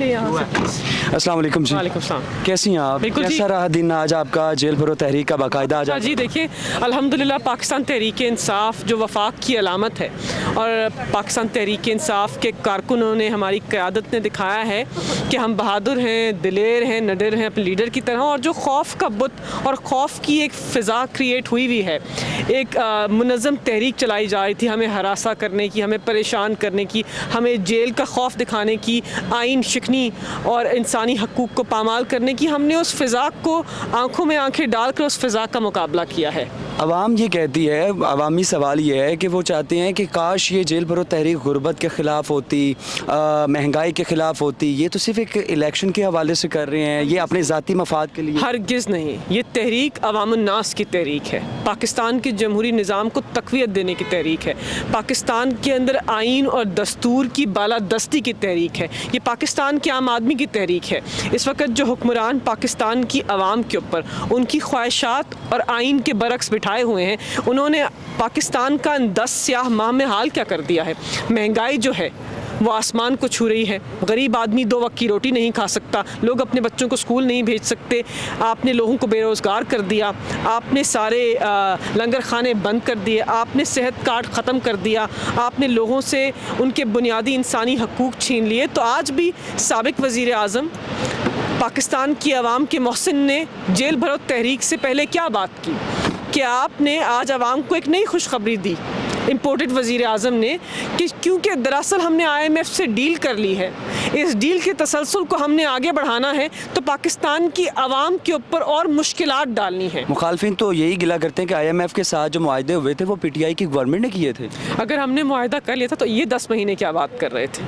السلام علیکم جی. وعلیکم السلام. کیسی ہیں آپ؟ بالکل جی. کیسا رہا دن آج آپ کا جیل بھرو تحریک کا باقاعدہ آج؟ جی دیکھیں الحمدللہ پاکستان تحریک انصاف جو وفاق کی علامت ہے اور پاکستان تحریک انصاف کے کارکنوں نے ہماری قیادت نے دکھایا ہے کہ ہم بہادر ہیں، دلیر ہیں، نڈر ہیں اپنے لیڈر کی طرح، اور جو خوف کا بت اور خوف کی ایک فضا کریٹ ہوئی ہے، ایک منظم تحریک چلائی جا رہی تھی ہمیں ہراساں کرنے کی، ہمیں پریشان کرنے کی، ہمیں جیل کا خوف دکھانے کی، آئین شکنی اور انسانی حقوق کو پامال کرنے کی. ہم نے اس فضا کو آنکھوں میں آنکھیں ڈال کر اس فضا کا مقابلہ کیا ہے. عوام یہ کہتی ہے، عوامی سوال یہ ہے کہ وہ چاہتے ہیں کہ کاش یہ جیل بھرو تحریک غربت کے خلاف ہوتی، مہنگائی کے خلاف ہوتی. یہ تو صرف ایک الیکشن کے حوالے سے کر رہے ہیں، یہ اپنے ذاتی مفاد کے لیے. ہرگز نہیں. یہ تحریک عوام الناس کی تحریک ہے، پاکستان کے جمہوری نظام کو تقویت دینے کی تحریک ہے، پاکستان کے اندر آئین اور دستور کی بالادستی کی تحریک ہے، یہ پاکستان کے عام آدمی کی تحریک ہے. اس وقت جو حکمران پاکستان کی عوام کے اوپر ان کی خواہشات اور آئین کے برعکس بٹھائے ہوئے ہیں، انہوں نے پاکستان کا 10 سیاہ ماہ میں حال کیا کر دیا ہے. مہنگائی جو ہے وہ آسمان کو چھو رہی ہے، غریب آدمی 2 وقت کی روٹی نہیں کھا سکتا، لوگ اپنے بچوں کو اسکول نہیں بھیج سکتے، آپ نے لوگوں کو بے روزگار کر دیا، آپ نے سارے لنگر خانے بند کر دیے، آپ نے صحت کارڈ ختم کر دیا، آپ نے لوگوں سے ان کے بنیادی انسانی حقوق چھین لیے. تو آج بھی سابق وزیر اعظم پاکستان کی عوام کے محسن نے جیل بھرو تحریک سے پہلے کیا بات کی کہ آپ نے آج عوام کو ایک نئی خوشخبری دی، امپورٹڈ وزیر اعظم نے، کہ کیونکہ دراصل ہم نے IMF سے ڈیل کر لی ہے، اس ڈیل کے تسلسل کو ہم نے آگے بڑھانا ہے تو پاکستان کی عوام کے اوپر اور مشکلات ڈالنی ہیں. مخالفین تو یہی گلا کرتے ہیں کہ IMF کے ساتھ جو معاہدے ہوئے تھے وہ PTI کی گورنمنٹ نے کیے تھے. اگر ہم نے معاہدہ کر لیا تھا تو یہ 10 مہینے کیا بات کر رہے تھے؟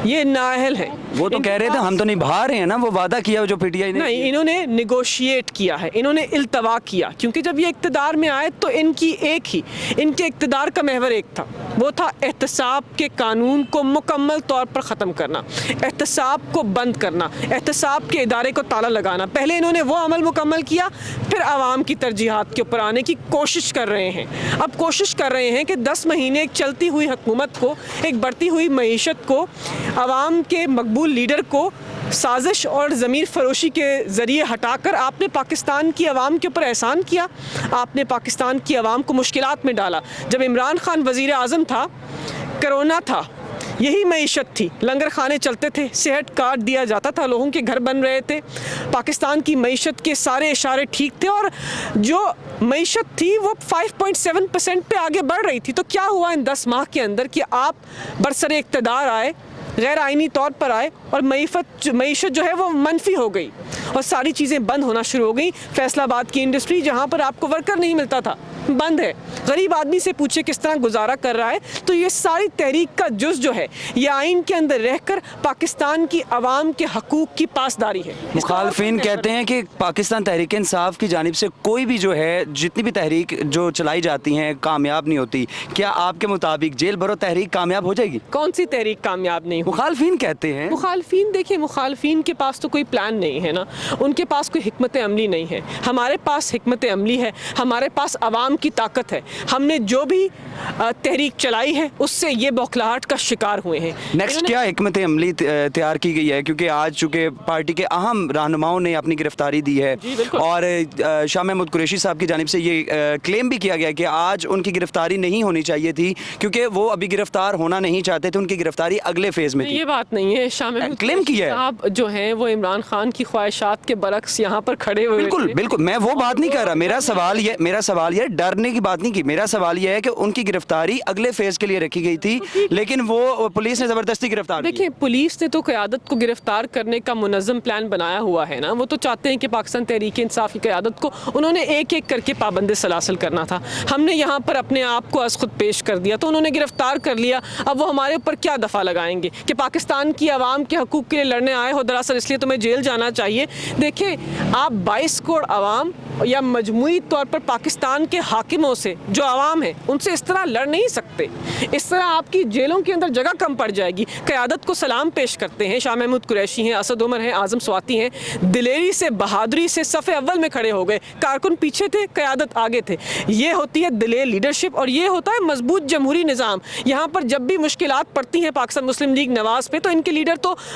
یہ نااہل ہیں. وہ تو کہہ رہے تھے ہم تو نبھا رہے ہیں نا وہ وعدہ کیا جو PTI نے. نہیں، انہوں نے نیگوشیٹ کیا ہے، انہوں نے التوا کیا، کیونکہ جب یہ اقتدار میں آئے تو ان کے اقتدار کا محور ایک تھا، وہ تھا احتساب کے قانون کو مکمل طور پر ختم کرنا، احتساب کو بند کرنا، احتساب کے ادارے کو تالا لگانا. پہلے انہوں نے وہ عمل مکمل کیا، پھر عوام کی ترجیحات کے اوپر آنے کی کوشش کر رہے ہیں. اب کوشش کر رہے ہیں کہ 10 مہینے ایک چلتی ہوئی حکومت کو، ایک بڑھتی ہوئی معیشت کو، عوام کے مقبول لیڈر کو سازش اور ضمیر فروشی کے ذریعے ہٹا کر آپ نے پاکستان کی عوام کے اوپر احسان کیا، آپ نے پاکستان کی عوام کو مشکلات میں ڈالا. جب عمران خان وزیر اعظم تھا، کرونا تھا، یہی معیشت تھی، لنگر خانے چلتے تھے، صحت کارڈ دیا جاتا تھا، لوگوں کے گھر بن رہے تھے، پاکستان کی معیشت کے سارے اشارے ٹھیک تھے، اور جو معیشت تھی وہ 5.7% پہ آگے بڑھ رہی تھی. تو کیا ہوا ان 10 ماہ کے اندر کہ آپ برسر اقتدار آئے، غیر آئینی طور پر آئے، اور معیشت جو ہے وہ منفی ہو گئی اور ساری چیزیں بند ہونا شروع ہو گئی. فیصل آباد کی انڈسٹری جہاں پر آپ کو ورکر نہیں ملتا تھا بند ہے. غریب آدمی سے پوچھے کس طرح گزارا کر رہا ہے. تو یہ ساری تحریک کا جز جو ہے یہ آئین کے اندر رہ کر پاکستان کی عوام کے حقوق کی پاسداری ہے. مخالفین کہتے ہیں کہ پاکستان تحریک انصاف کی جانب سے کوئی بھی جو ہے جتنی بھی تحریک جو چلائی جاتی ہیں کامیاب نہیں ہوتی. کیا آپ کے مطابق جیل بھرو تحریک کامیاب ہو جائے گی؟ کون سی تحریک کامیاب نہیں ہوئی؟ مخالفین کہتے ہیں. مخالفین دیکھیں، مخالفین کے پاس تو کوئی پلان نہیں ہے نا، ان کے پاس کوئی حکمت عملی نہیں ہے. ہمارے پاس حکمت عملی ہے، ہمارے پاس عوام کی طاقت ہے. ہم نے جو بھی تحریک چلائی ہے اس سے یہ بوکھلاہٹ کا شکار ہوئے ہیں. نیکسٹ کیا حکمت عملی تیار کی گئی ہے؟ کیونکہ آج چونکہ پارٹی کے اہم رہنماؤں نے اپنی گرفتاری دی ہے، اور شاہ محمود قریشی صاحب کی جانب سے یہ کلیم بھی کیا گیا کہ آج ان کی گرفتاری نہیں ہونی چاہیے تھی کیونکہ وہ ابھی گرفتار ہونا نہیں چاہتے تھے، ان کی گرفتاری اگلے فیز میں تھی. یہ بات نہیں ہے. شاہ محمود کلیم کیا ہے صاحب جو ہیں وہ عمران خان کی خواہشات کے برعکس یہاں پر کھڑے ہوئے. بالکل میں وہ بات نہیں کر رہا. میرا سوال یہ ڈرنے کی بات نہیں کی. میرا سوال یہ ہے کہ ان کی گرفتاری اگلے فیز کے لیے رکھی گئی تھی، لیکن وہ پولیس نے زبردستی گرفتار کی. دیکھیں، پولیس نے تو قیادت کو گرفتار کرنے کا منظم پلان بنایا ہوا ہے نا. وہ تو چاہتے ہیں کہ پاکستان تحریک انصاف کی قیادت کو انہوں نے ایک ایک کر کے پابند سلاسل کرنا تھا. ہم نے یہاں پر اپنے آپ کو از خود پیش کر دیا تو انہوں نے گرفتار کر لیا. اب وہ ہمارے اوپر کیا دفعہ لگائیں گے کہ پاکستان کی عوام کے حقوق کے لیے لڑنے آئے ہو، دراصل اس لیے تمہیں جیل جانا چاہیے. دیکھیں، آپ 22 کروڑ عوام یا مجموعی طور پر پاکستان کے حاکموں سے جو عوام ہے ان سے اس طرح لڑ نہیں سکتے. اس طرح آپ کی جیلوں کے اندر جگہ کم پڑ جائے گی. قیادت کو سلام پیش کرتے ہیں، شاہ محمود قریشی ہیں، اسد عمر ہیں، اعظم سواتی ہیں، دلیری سے، بہادری سے صف اول میں کھڑے ہو گئے. کارکن پیچھے تھے، قیادت آگے تھے. یہ ہوتی ہے دلیر لیڈرشپ اور یہ ہوتا ہے مضبوط جمہوری نظام. یہاں پر جب بھی مشکلات پڑتی ہیں پاکستان مسلم لیگ نواز پہ تو ان کے لیڈر تو